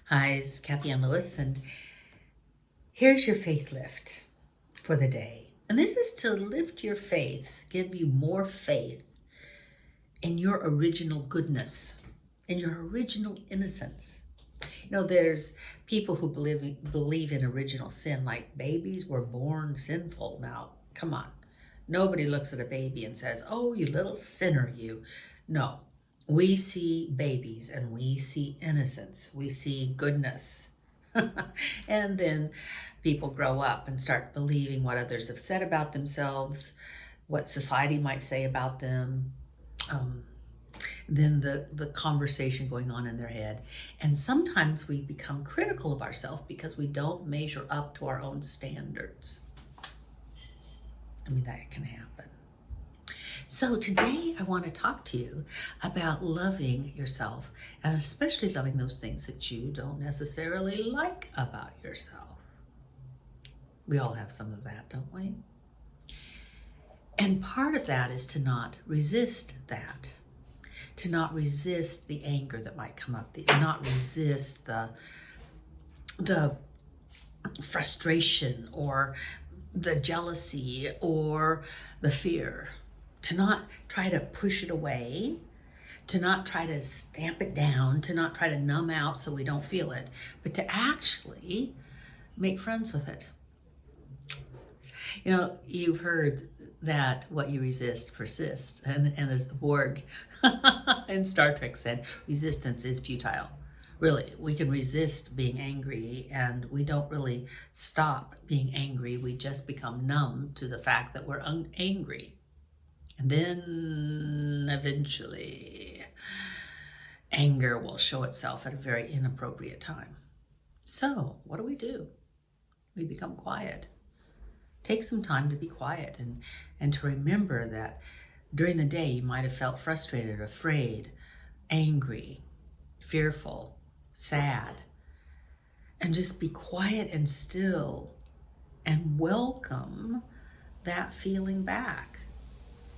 Hi, it's Kathianne Lewis, and here's your faith lift for the day. And this is to lift your faith, give you more faith in your original goodness, in your original innocence. There's people who believe in original sin, like babies were born sinful. Now, come on. Nobody looks at a baby and says, "Oh, you little sinner, you." No. We see babies and we see innocence. We see goodness. And then people grow up and start believing what others have said about themselves, what society might say about them. Um, then the conversation going on in their head. And sometimes we become critical of ourselves because we don't measure up to our own standards. That can happen. So today I want to talk to you about loving yourself, and especially loving those things that you don't necessarily like about yourself. We all have some of that, don't we? And part of that is to not resist that. To not resist the anger that might come up, not resist the frustration or the jealousy or the fear. To not try to push it away, to not try to stamp it down, to not try to numb out so we don't feel it, but to actually make friends with it. You've heard that what you resist persists, and as the Borg in Star Trek said, resistance is futile. Really, we can resist being angry, and we don't really stop being angry. We just become numb to the fact that we're angry. And then eventually, anger will show itself at a very inappropriate time. So, what do? We become quiet. Take some time to be quiet and to remember that during the day you might have felt frustrated, afraid, angry, fearful, sad. And just be quiet and still and welcome that feeling back.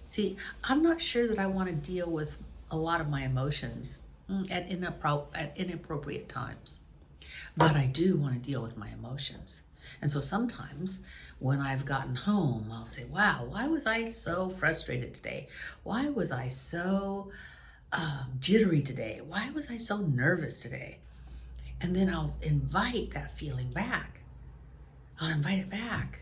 See, I'm not sure that I want to deal with a lot of my emotions at inappropriate times, but I do want to deal with my emotions. And so sometimes when I've gotten home, I'll say, wow, why was I so frustrated today? Why was I so jittery today? Why was I so nervous today? And then I'll invite that feeling back. I'll invite it back.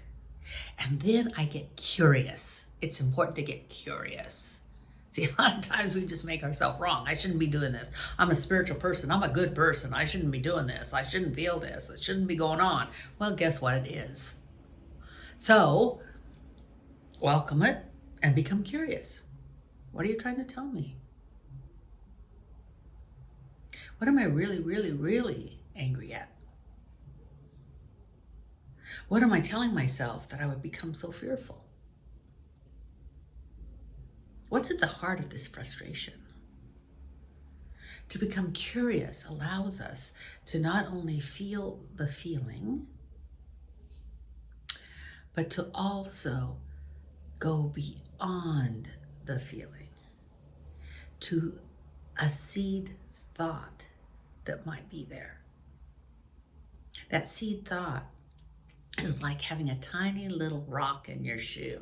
And then I get curious. It's important to get curious. See, a lot of times we just make ourselves wrong. I shouldn't be doing this. I'm a spiritual person. I'm a good person. I shouldn't be doing this. I shouldn't feel this. It shouldn't be going on. Well, guess what it is? So, welcome it and become curious. What are you trying to tell me? What am I really, really, really angry at? What am I telling myself that I would become so fearful? What's at the heart of this frustration? To become curious allows us to not only feel the feeling, but to also go beyond the feeling to a seed thought that might be there. That seed thought is like having a tiny little rock in your shoe.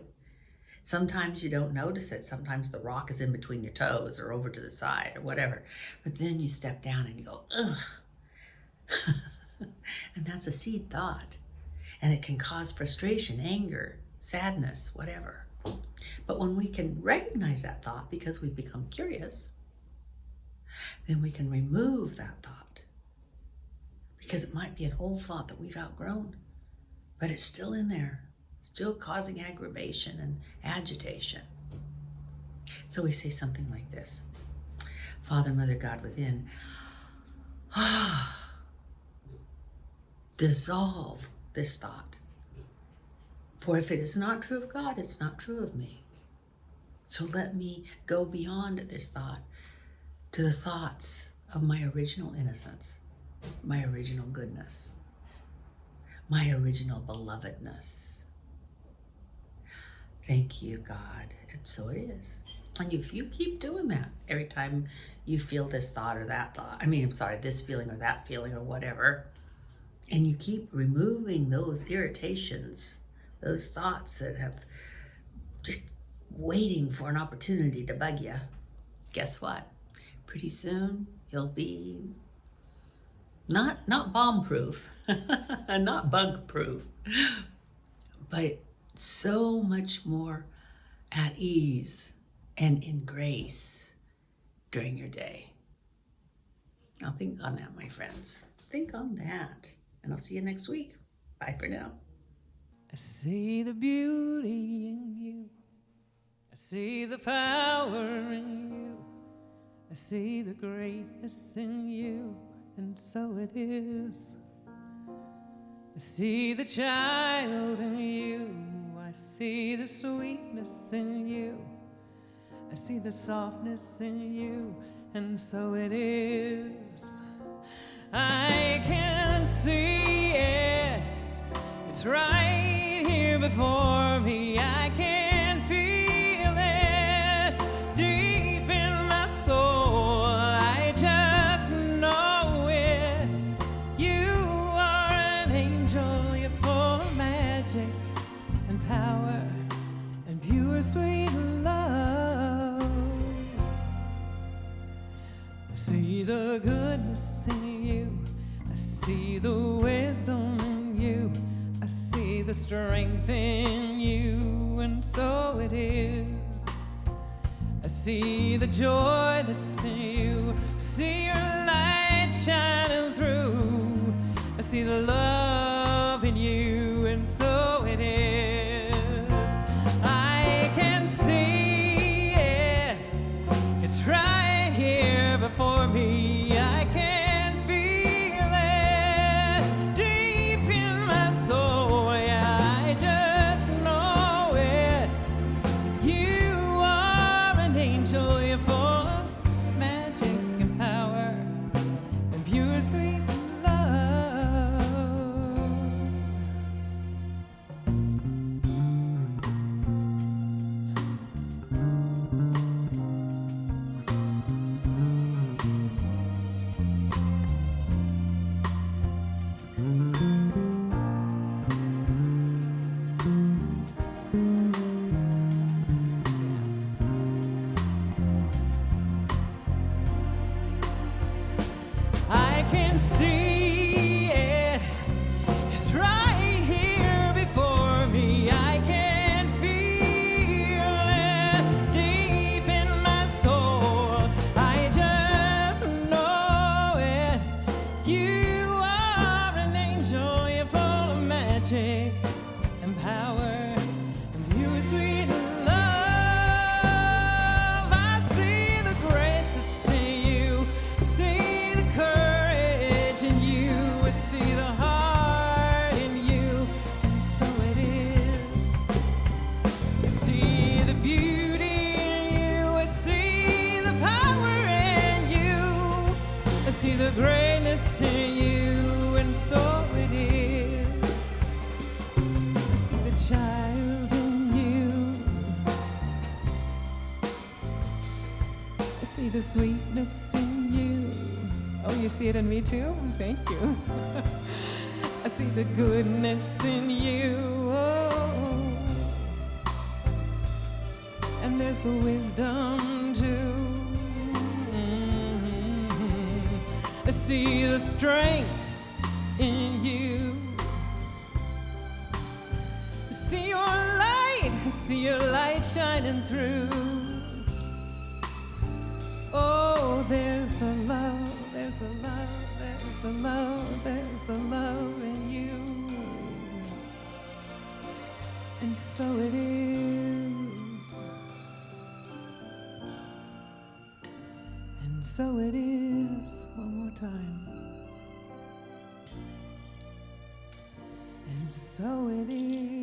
Sometimes you don't notice it. Sometimes the rock is in between your toes or over to the side or whatever. But then you step down and you go, ugh. And that's a seed thought. And it can cause frustration, anger, sadness, whatever. But when we can recognize that thought because we've become curious, then we can remove that thought. Because it might be an old thought that we've outgrown, but it's still in there, still causing aggravation and agitation. So we say something like this: Father, Mother, God within, dissolve this thought. For if it is not true of God, it's not true of me. So let me go beyond this thought to the thoughts of my original innocence, my original goodness, my original belovedness. Thank you, God. And so it is. And if you keep doing that every time you feel this thought or that thought, this feeling or that feeling or whatever, and you keep removing those irritations, those thoughts that have just waiting for an opportunity to bug you, guess what? Pretty soon you'll be not bomb-proof, not bug-proof, but so much more at ease and in grace during your day. Now think on that, my friends. Think on that. And I'll see you next week. Bye for now. I see the beauty in you. I see the power in you. I see the greatness in you. And so it is. I see the child in you. I see the sweetness in you. I see the softness in you. And so it is. I can see it. It's right here before me. I can feel it deep in my soul. I just know it. You are an angel. You're full of magic and power and pure sweet love. I see the goodness in you. I see the wisdom in you. I see the strength in you, and so it is. I see the joy that's in you. See your light shining through. I see the love in you, and so it is. I can see it. It's right here before me. I can feel it deep in my soul. Yeah, I just know it. You are an angel. You're full of magic and power and pure sweet love. I can see it. It's right here before me. I can feel it deep in my soul. I just know it. You are an angel. You're full of magic and power and pure sweet love. I see the grace that's in you. See the courage in you. I see the heart in you, and so it is. I see the beauty in you. I see the power in you. I see the greatness in you, and so it is. I see the child in you. I see the sweetness in you. Oh, you see it in me too? Thank you. I see the goodness in you. Oh. And there's the wisdom too. I see the strength in you. I see your light. I see your light shining through. Oh, there's the love, there's the love, there's the love, there's the love in you. And so it is. And so it is. One more time. And so it is.